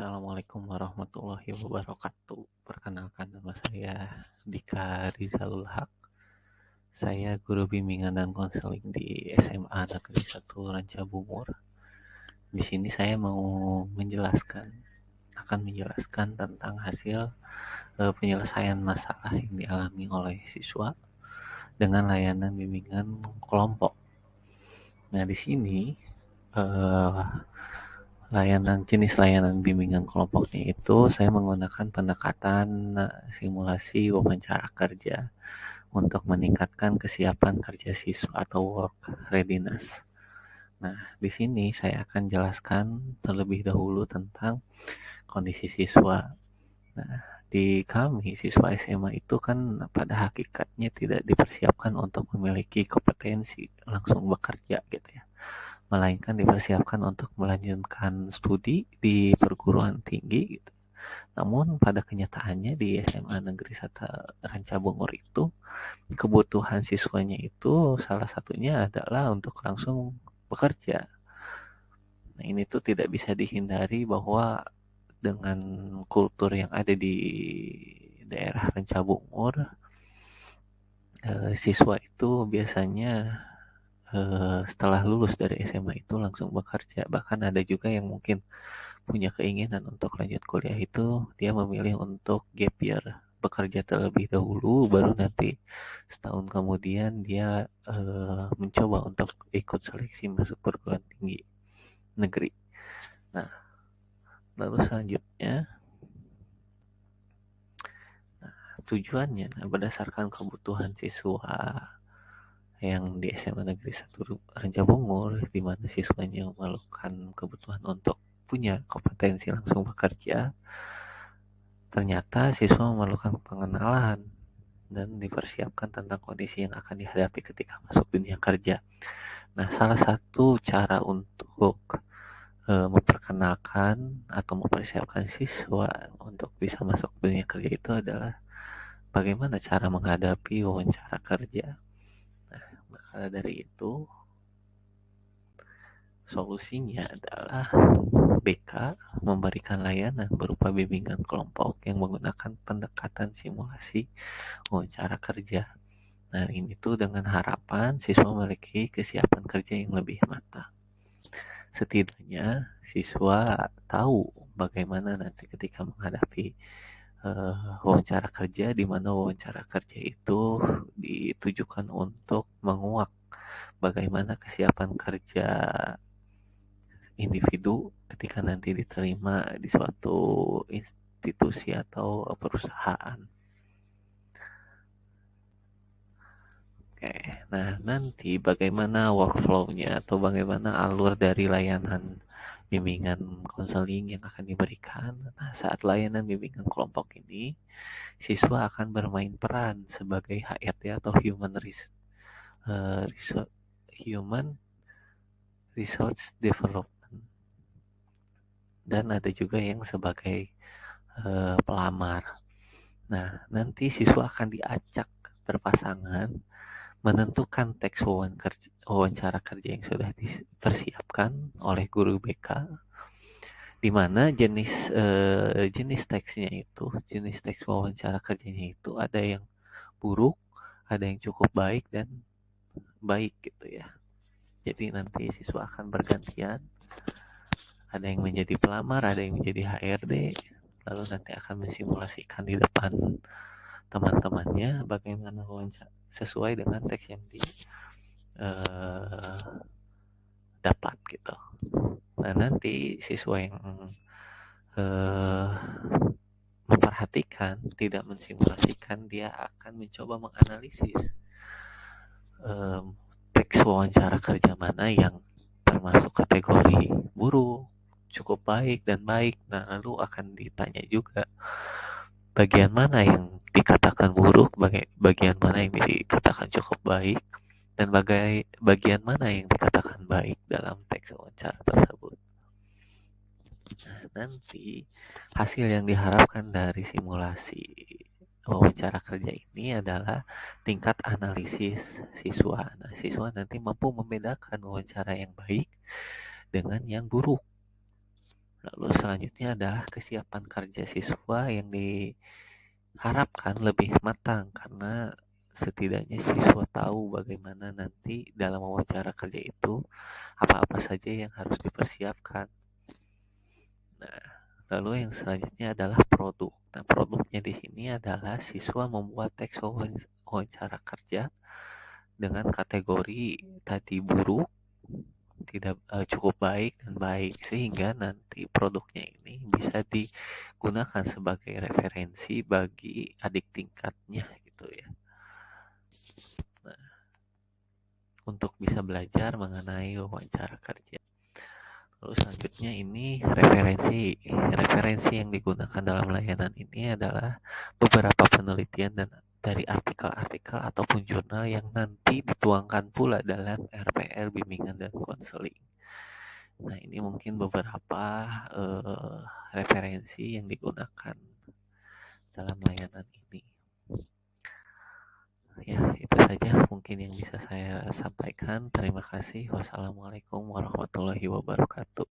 Assalamualaikum warahmatullahi wabarakatuh. Perkenalkan, nama saya Dika Rizalul Haq. Saya guru bimbingan dan konseling di SMA Negeri 1 Ranca Bungur. Di sini saya mau akan menjelaskan tentang hasil penyelesaian masalah yang dialami oleh siswa dengan layanan bimbingan kelompok. Nah, di sini jenis layanan bimbingan kelompoknya itu saya menggunakan pendekatan simulasi wawancara kerja untuk meningkatkan kesiapan kerja siswa atau work readiness. Nah, di sini saya akan jelaskan terlebih dahulu tentang kondisi siswa. Nah, di kami siswa SMA itu kan pada hakikatnya tidak dipersiapkan untuk memiliki kompetensi langsung bekerja gitu ya, melainkan dipersiapkan untuk melanjutkan studi di perguruan tinggi gitu. Namun pada kenyataannya di SMA Negeri 1 Ranca Bungur itu kebutuhan siswanya itu salah satunya adalah untuk langsung bekerja. Nah, ini tuh tidak bisa dihindari bahwa dengan kultur yang ada di daerah Ranca Bungur, siswa itu biasanya setelah lulus dari SMA itu langsung bekerja. Bahkan ada juga yang mungkin punya keinginan untuk lanjut kuliah itu dia memilih untuk gap year, bekerja terlebih dahulu, baru nanti setahun kemudian dia mencoba untuk ikut seleksi masuk perguruan tinggi negeri. Nah, lalu selanjutnya tujuannya berdasarkan kebutuhan siswa yang di SMA Negeri 1 Ranca Bungur, di mana siswanya memerlukan kebutuhan untuk punya kompetensi langsung bekerja. Ternyata siswa memerlukan pengenalan dan dipersiapkan tentang kondisi yang akan dihadapi ketika masuk dunia kerja. Nah, salah satu cara untuk memperkenalkan atau mempersiapkan siswa untuk bisa masuk dunia kerja itu adalah bagaimana cara menghadapi wawancara kerja. Nah, maka dari itu solusinya adalah BK memberikan layanan berupa bimbingan kelompok yang menggunakan pendekatan simulasi wawancara kerja. Nah, ini tuh dengan harapan siswa memiliki kesiapan kerja yang lebih matang. Setidaknya siswa tahu bagaimana nanti ketika menghadapi wawancara kerja, di mana wawancara kerja itu ditujukan untuk menguak bagaimana kesiapan kerja individu ketika nanti diterima di suatu institusi atau perusahaan. Oke, nah nanti bagaimana workflow-nya atau bagaimana alur dari layanan bimbingan konseling yang akan diberikan. Nah, saat layanan bimbingan kelompok ini, siswa akan bermain peran sebagai HRD atau Human Resource Development, dan ada juga yang sebagai pelamar. Nah, nanti siswa akan diacak berpasangan menentukan teks wawancara kerja yang sudah dipersiapkan oleh guru BK, di mana jenis teks wawancara kerjanya itu ada yang buruk, ada yang cukup baik dan baik gitu ya. Jadi nanti siswa akan bergantian, ada yang menjadi pelamar, ada yang menjadi HRD, lalu nanti akan mensimulasikan di depan teman-temannya bagaimana wawancara sesuai dengan teks yang dapat gitu. Nah, nanti siswa yang memperhatikan, tidak mensimulasikan, dia akan mencoba menganalisis teks wawancara kerja mana yang termasuk kategori buruk, cukup baik, dan baik. Nah, lalu akan ditanya juga bagian mana yang dikatakan buruk, bagian mana yang dikatakan cukup baik, dan bagian mana yang dikatakan baik dalam teks wawancara tersebut. Nah, nanti hasil yang diharapkan dari simulasi wawancara kerja ini adalah tingkat analisis siswa. Nah, siswa nanti mampu membedakan wawancara yang baik dengan yang buruk. Lalu selanjutnya adalah kesiapan kerja siswa yang diharapkan lebih matang karena setidaknya siswa tahu bagaimana nanti dalam wawancara kerja itu apa-apa saja yang harus dipersiapkan. Nah, lalu yang selanjutnya adalah produk. Nah, produknya di sini adalah siswa membuat teks wawancara kerja dengan kategori tadi buruk, tidak cukup baik dan baik sehingga nanti produknya ini bisa digunakan sebagai referensi bagi adik tingkatnya gitu ya. Nah, untuk bisa belajar mengenai wawancara kerja. Lalu selanjutnya ini referensi yang digunakan dalam layanan ini adalah beberapa penelitian dan dari artikel-artikel ataupun jurnal yang nanti dituangkan pula dalam RPR bimbingan dan konseling. Nah, ini mungkin beberapa referensi yang digunakan dalam layanan ini. Ya, itu saja mungkin yang bisa saya sampaikan. Terima kasih. Wassalamualaikum warahmatullahi wabarakatuh.